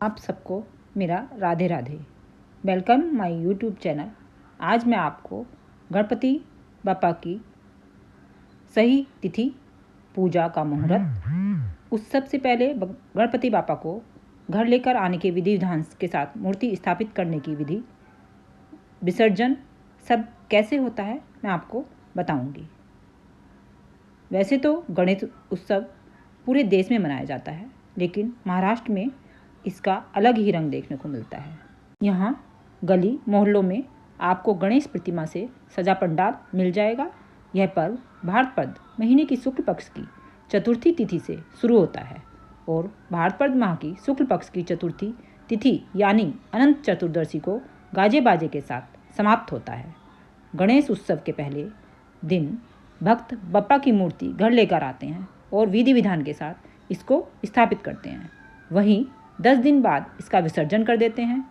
आप सबको मेरा Radhe Radhe. Welcome my YouTube channel. आज मैं आपको गणपति बापा की सही तिथि, पूजा का मुहूर्त, उत्सव से पहले गणपति बापा को घर लेकर आने के विधि विधान के साथ मूर्ति स्थापित करने की विधि, विसर्जन सब कैसे होता है मैं आपको बताऊंगी। वैसे तो गणेश उत्सव पूरे देश में मनाया जाता है, लेकिन महाराष्ट्र में इसका अलग ही रंग देखने को मिलता है। यहाँ गली मोहल्लों में आपको गणेश प्रतिमा से सजा पंडाल मिल जाएगा। यह पर्व भाद्रपद महीने की शुक्ल पक्ष की चतुर्थी तिथि से शुरू होता है और भाद्रपद माह की शुक्ल पक्ष की चतुर्थी तिथि यानी अनंत चतुर्दशी को गाजे बाजे के साथ समाप्त होता है। गणेश उत्सव के पहले दिन भक्त बप्पा की मूर्ति घर लेकर आते हैं और विधि विधान के साथ इसको स्थापित करते हैं। वहीं 10 दिन बाद इसका विसर्जन कर देते हैं।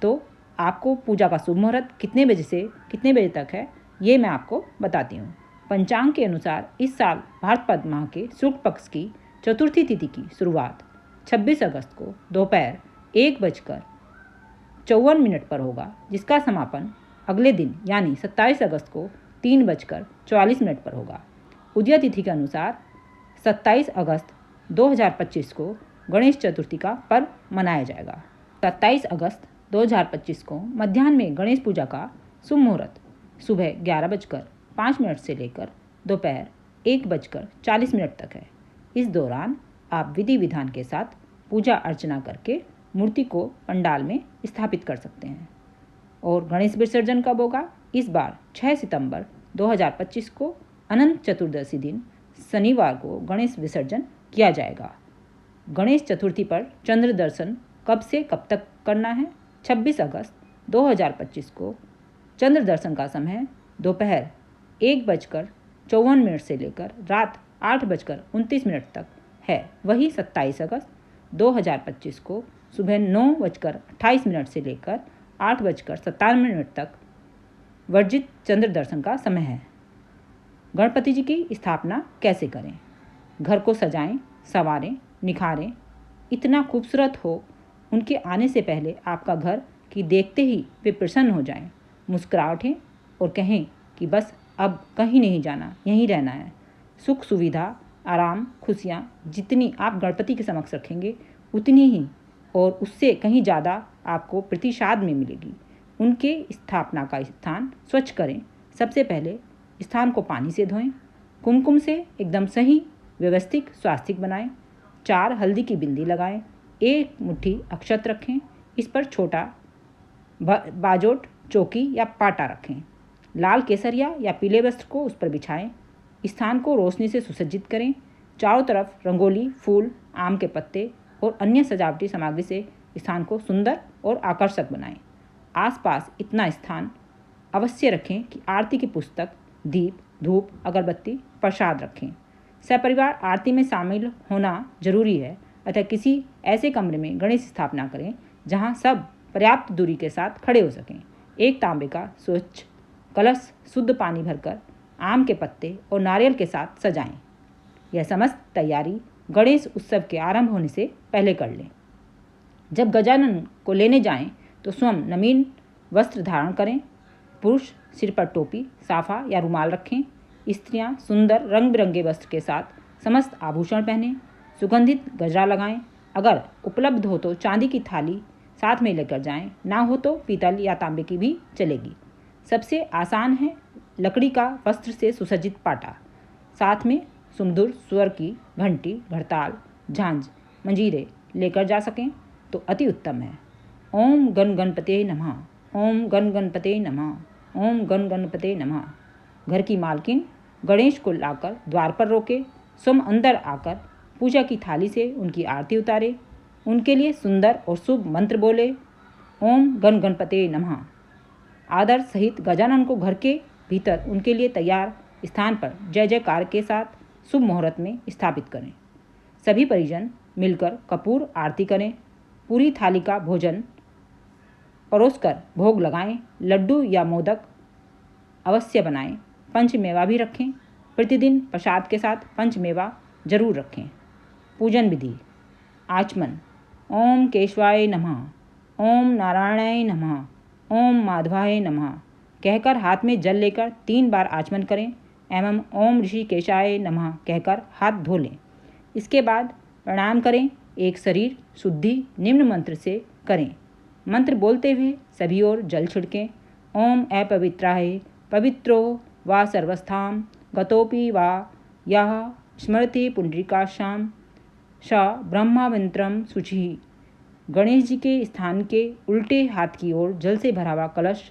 तो आपको पूजा का शुभ मुहूर्त कितने बजे से कितने बजे तक है ये मैं आपको बताती हूँ। पंचांग के अनुसार इस साल भाद्रपद माह के शुक्ल पक्ष की चतुर्थी तिथि की शुरुआत 26 अगस्त को दोपहर 1:54 पर होगा, जिसका समापन अगले दिन यानी 27 अगस्त को 3:44 पर होगा। उदय तिथि के अनुसार 27 अगस्त 2025 को गणेश चतुर्थी का पर्व मनाया जाएगा। 27 अगस्त 2025 को मध्याह्न में गणेश पूजा का शुभ मुहूर्त सुबह 11:05 से लेकर दोपहर 1:40 तक है। इस दौरान आप विधि विधान के साथ पूजा अर्चना करके मूर्ति को पंडाल में स्थापित कर सकते हैं। और गणेश विसर्जन कब होगा? इस बार 6 सितंबर 2025 को अनंत चतुर्दशी दिन शनिवार को गणेश विसर्जन किया जाएगा। गणेश चतुर्थी पर चंद्र दर्शन कब से कब तक करना है? 26 अगस्त 2025 को चंद्र दर्शन का समय दोपहर 1:54 से लेकर रात 8:29 तक है। वही 27 अगस्त 2025 को सुबह 9:28 से लेकर 8:57 तक वर्जित चंद्र दर्शन का समय है। गणपति जी की स्थापना कैसे करें? घर को सजाएं, संवारें, निखारें, इतना खूबसूरत हो उनके आने से पहले आपका घर कि देखते ही वे प्रसन्न हो जाएं, मुस्कुरा उठें और कहें कि बस अब कहीं नहीं जाना, यहीं रहना है। सुख सुविधा, आराम, खुशियाँ जितनी आप गणपति के समक्ष रखेंगे उतनी ही और उससे कहीं ज़्यादा आपको प्रतिसाद में मिलेगी। उनके स्थापना का स्थान स्वच्छ करें। सबसे पहले स्थान को पानी से धोएं, कुमकुम से एकदम सही व्यवस्थित स्वास्तिक बनाएं, 4 हल्दी की बिंदी लगाएं, 1 मुट्ठी अक्षत रखें, इस पर छोटा बाजोट, चौकी या पाटा रखें। लाल केसरिया या पीले वस्त्र को उस पर बिछाएं। स्थान को रोशनी से सुसज्जित करें। चारों तरफ रंगोली, फूल, आम के पत्ते और अन्य सजावटी सामग्री से स्थान को सुंदर और आकर्षक बनाएं। आसपास इतना स्थान अवश्य रखें कि आरती की पुस्तक, दीप, धूप, अगरबत्ती, प्रसाद रखें। सपरिवार आरती में शामिल होना जरूरी है, अतः किसी ऐसे कमरे में गणेश स्थापना करें जहां सब पर्याप्त दूरी के साथ खड़े हो सकें। एक तांबे का स्वच्छ कलश शुद्ध पानी भरकर आम के पत्ते और नारियल के साथ सजाएं। यह समस्त तैयारी गणेश उत्सव के आरंभ होने से पहले कर लें। जब गजानन को लेने जाएं तो स्वयं नवीन वस्त्र धारण करें। पुरुष सिर पर टोपी, साफा या रुमाल रखें। स्त्रियां सुंदर रंग बिरंगे वस्त्र के साथ समस्त आभूषण पहनें। सुगंधित गजरा लगाएं। अगर उपलब्ध हो तो चांदी की थाली साथ में लेकर जाएं, ना हो तो पीतल या तांबे की भी चलेगी। सबसे आसान है लकड़ी का वस्त्र से सुसज्जित पाटा, साथ में सुमधुर स्वर की घंटी, घड़ताल, झांझ, मंजीरे लेकर जा सकें तो अति उत्तम है। ओम गण गणपते नमः, ओम गण गणपते नमः, ओम गण गणपते नमः। घर की मालकिन गणेश को लाकर द्वार पर रोके, स्वयं अंदर आकर पूजा की थाली से उनकी आरती उतारे, उनके लिए सुंदर और शुभ मंत्र बोले, ओम गण गणपते नमः। आदर सहित गजानन को घर के भीतर उनके लिए तैयार स्थान पर जय जयकार के साथ शुभ मुहूर्त में स्थापित करें। सभी परिजन मिलकर कपूर आरती करें। पूरी थाली का भोजन परोसकर भोग लगाएं। लड्डू या मोदक अवश्य बनाएं। पंचमेवा भी रखें। प्रतिदिन प्रसाद के साथ पंचमेवा जरूर रखें। पूजन विधि: आचमन: ओम केशवाय नमः, ओम नारायणाय नमः, ओम माधवाय नमः कहकर हाथ में जल लेकर 3 बार आचमन करें एवं ओम ऋषिकेशाय नमः कहकर हाथ धो लें। इसके बाद प्रणाम करें। एक शरीर शुद्धि निम्न मंत्र से करें। मंत्र बोलते हुए सभी ओर जल छिड़कें। ओम अपवित्राय पवित्रो वा सर्वस्थाम गतोपि वा यह स्मृति पुंडरीकाशाम स ब्रह्मवंत्रम शुचि। गणेश जी के स्थान के उल्टे हाथ की ओर जल से भरा हुआ कलश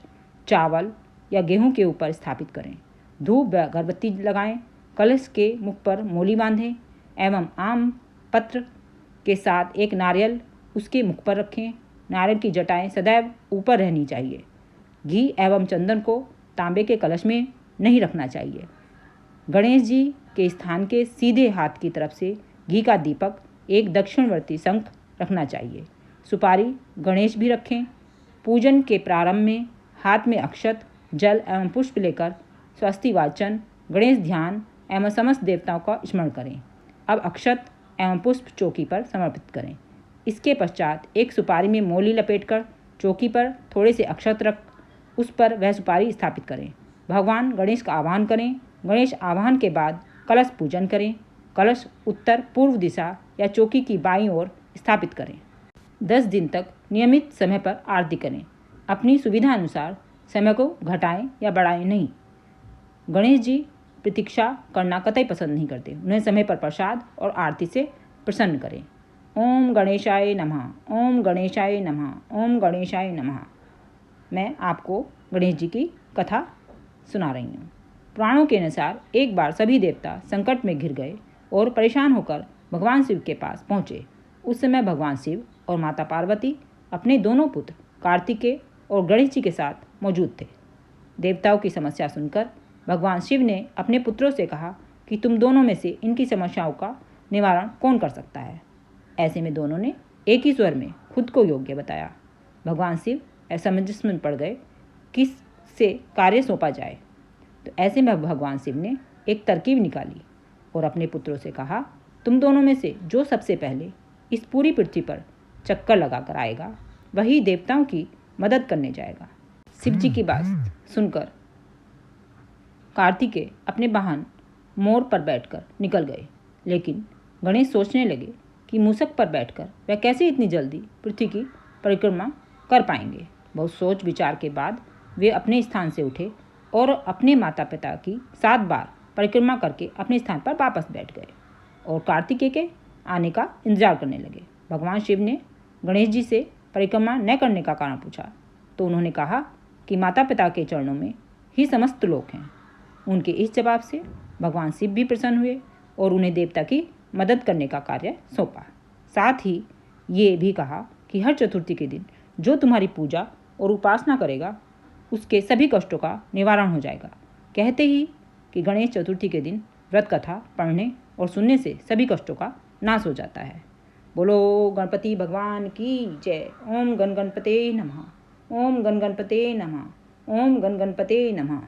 चावल या गेहूं के ऊपर स्थापित करें। धूप व अगरबत्ती लगाएं। कलश के मुख पर मोली बांधें एवं आम पत्र के साथ एक नारियल उसके मुख पर रखें। नारियल की जटाएं सदैव ऊपर रहनी चाहिए। घी एवं चंदन को तांबे के कलश में नहीं रखना चाहिए। गणेश जी के स्थान के सीधे हाथ की तरफ से घी का दीपक एक दक्षिणवर्ती शंख रखना चाहिए। सुपारी गणेश भी रखें। पूजन के प्रारंभ में हाथ में अक्षत जल एवं पुष्प लेकर स्वस्ति वाचन गणेश ध्यान एवं समस्त देवताओं का स्मरण करें। अब अक्षत एवं पुष्प चौकी पर समर्पित करें। इसके पश्चात एक सुपारी में मोली लपेटकर चौकी पर थोड़े से अक्षत रख उस पर वह सुपारी स्थापित करें। भगवान गणेश का आह्वान करें। गणेश आह्वान के बाद कलश पूजन करें। कलश उत्तर पूर्व दिशा या चौकी की बाईं ओर स्थापित करें। 10 दिन तक नियमित समय पर आरती करें। अपनी सुविधा अनुसार समय को घटाएं या बढ़ाएं नहीं। गणेश जी प्रतीक्षा करना कतई पसंद नहीं करते। उन्हें समय पर प्रसाद और आरती से प्रसन्न करें। ओम गणेशाय नमः, ओम गणेशाय नमः, ओम गणेशाय नमः। मैं आपको गणेश जी की कथा सुना रही हूँ। पुराणों के अनुसार एक बार सभी देवता संकट में घिर गए और परेशान होकर भगवान शिव के पास पहुँचे। उस समय भगवान शिव और माता पार्वती अपने दोनों पुत्र कार्तिकेय और गणेश जी के साथ मौजूद थे। देवताओं की समस्या सुनकर भगवान शिव ने अपने पुत्रों से कहा कि तुम दोनों में से इनकी समस्याओं का निवारण कौन कर सकता है। ऐसे में दोनों ने एक ही स्वर में खुद को योग्य बताया। भगवान शिव असमंजस में पड़ गए किस से कार्य सौंपा जाए। तो ऐसे में भगवान शिव ने एक तरकीब निकाली और अपने पुत्रों से कहा, तुम दोनों में से जो सबसे पहले इस पूरी पृथ्वी पर चक्कर लगाकर आएगा वही देवताओं की मदद करने जाएगा। शिव जी की बात सुनकर कार्तिकेय अपने वाहन मोर पर बैठकर निकल गए। लेकिन गणेश सोचने लगे कि मूषक पर बैठकर वह कैसे इतनी जल्दी पृथ्वी की परिक्रमा कर पाएंगे। बहुत सोच विचार के बाद वे अपने स्थान से उठे और अपने माता पिता की 7 बार परिक्रमा करके अपने स्थान पर वापस बैठ गए और कार्तिकेय के आने का इंतजार करने लगे। भगवान शिव ने गणेश जी से परिक्रमा न करने का कारण पूछा तो उन्होंने कहा कि माता पिता के चरणों में ही समस्त लोक हैं। उनके इस जवाब से भगवान शिव भी प्रसन्न हुए और उन्हें देवता की मदद करने का कार्य सौंपा। साथ ही ये भी कहा कि हर चतुर्थी के दिन जो तुम्हारी पूजा और उपासना करेगा उसके सभी कष्टों का निवारण हो जाएगा। कहते ही कि गणेश चतुर्थी के दिन व्रत कथा पढ़ने और सुनने से सभी कष्टों का नाश हो जाता है। बोलो गणपति भगवान की जय। ओम गण गणपते नमः, ओम गण गणपते नमः, ओम गण गणपते नमः।